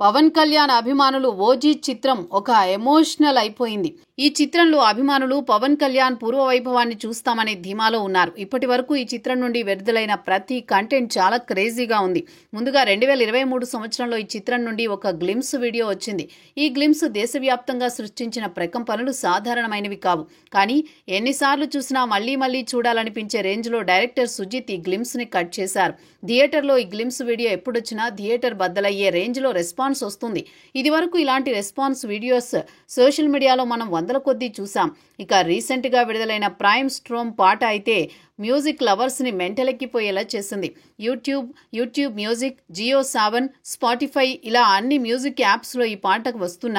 పవన్ కళ్యాణ్ అభిమానులు ఓజీ చిత్రం ఒక ఎమోషనల్ అయిపోయింది. ఈ చిత్రంలో అభిమానులు పవన్ కళ్యాణ్ పూర్వ వైభవాన్ని చూస్తామనే ధీమాలో ఉన్నారు. ఇప్పటి వరకు ఈ చిత్రం నుండి విడుదలైన ప్రతి కంటెంట్ చాలా క్రేజీగా ఉంది. ముందుగా 2023 సంవత్సరంలో ఈ చిత్రం నుండి ఒక గ్లిమ్స్ వీడియో వచ్చింది. ఈ గ్లిమ్స్ దేశవ్యాప్తంగా సృష్టించిన ప్రకంపనలు సాధారణమైనవి కావు. కానీ ఎన్నిసార్లు చూసినా మళ్లీ మళ్లీ చూడాలనిపించే రేంజ్లో డైరెక్టర్ సుజిత్ ఈ గ్లిమ్స్ ని కట్ చేశారు. థియేటర్లో ఈ గ్లిమ్స్ వీడియో ఎప్పుడొచ్చినా థియేటర్ బద్దలయ్యే రేంజ్లో రెస్పాన్స్ వస్తుంది. ఇది వరకు ఇలాంటి రెస్పాన్స్ వీడియోస్ సోషల్ మీడియాలో మనం వందల కొద్దీ చూసాం. ఇక రీసెంట్ గా విడుదలైన ప్రైమ్ స్ట్రోమ్ పాట అయితే మ్యూజిక్ లవర్స్ ని మెంటలెక్కిపోయేలా చేసింది. YouTube music, Jio Saavn, Spotify ఇలా అన్ని మ్యూజిక్ యాప్స్ లో ఈ పాటకు వస్తున్న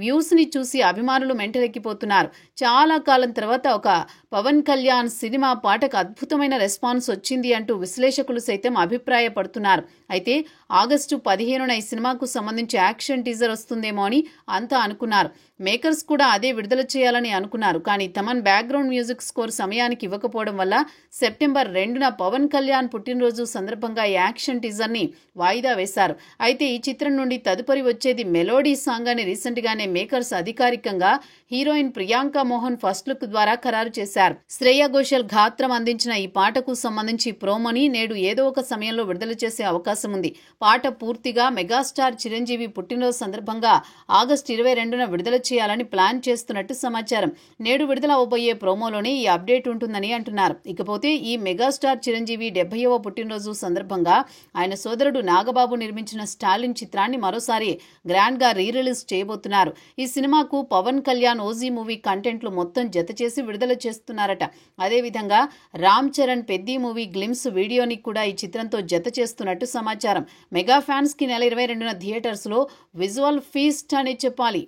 వ్యూస్ ని చూసి అభిమానులు మెంటలెక్కిపోతున్నారు. చాలా కాలం తర్వాత ఒక పవన్ కళ్యాణ్ సినిమా పాటకు అద్భుతమైన రెస్పాన్స్ వచ్చింది అంటూ విశ్లేషకులు సైతం అభిప్రాయపడుతున్నారు. అయితే ఆగస్టు 15న ఈ సినిమాకు సంబంధించి యాక్షన్ టీజర్ వస్తుందేమో అని అంతా అనుకున్నారు. మేకర్స్ కూడా అదే విడుదల చేయాలని అనుకున్నారు. కానీ తమన్ బ్యాక్గ్రౌండ్ మ్యూజిక్ స్కోర్ సమయానికి ఇవ్వకపోవడం వల్ల సెప్టెంబర్ 2న పవన్ కళ్యాణ్ పుట్టినరోజు సందర్భంగా యాక్షన్ టీజర్ ని వాయిదా వేశారు. అయితే ఈ చిత్రం నుండి తదుపరి వచ్చేది మెలోడీ సాంగ్ అని రీసెంట్ గానే మేకర్స్ అధికారికంగా heroine Priyanka Mohan first look ద్వారా ఖరారు చేశారు. శ్రేయా ఘోషల్ గాత్రం అందించిన ఈ పాటకు సంబంధించి ప్రోమోని నేడు ఏదో ఒక సమయంలో విడుదల చేసే అవకాశం ఉంది. పాట పూర్తిగా మెగాస్టార్ చిరంజీవి పుట్టినరోజు సందర్భంగా ఆగస్టు 22న విడుదల చేయాలని ప్లాన్ చేస్తున్నట్టు సమాచారం. నేడు విడుదల అవబోయే ప్రోమోలోనే ఈ అప్డేట్ ఉంటుందని అంటున్నారు. ఇకపోతే ఈ మెగాస్టార్ చిరంజీవి 70వ పుట్టినరోజు సందర్భంగా ఆయన సోదరుడు నాగబాబు నిర్మించిన స్టాలిన్ చిత్రాన్ని మరోసారి గ్రాండ్ గా రీరిలీజ్ చేయబోతున్నారు. ఈ సినిమాకు పవన్ కళ్యాణ్ ఓజీ మూవీ కంటెంట్లు మొత్తం జత చేసి విడుదల చేస్తున్నారట. అదేవిధంగా రామ్ చరణ్ పెద్ది మూవీ గ్లిమ్స్ వీడియోని కూడా ఈ చిత్రంతో జత చేస్తున్నట్టు సమాచారం. మెగా ఫ్యాన్స్ కి నెల 22న థియేటర్స్ లో విజువల్ ఫీస్ట్ అని చెప్పాలి.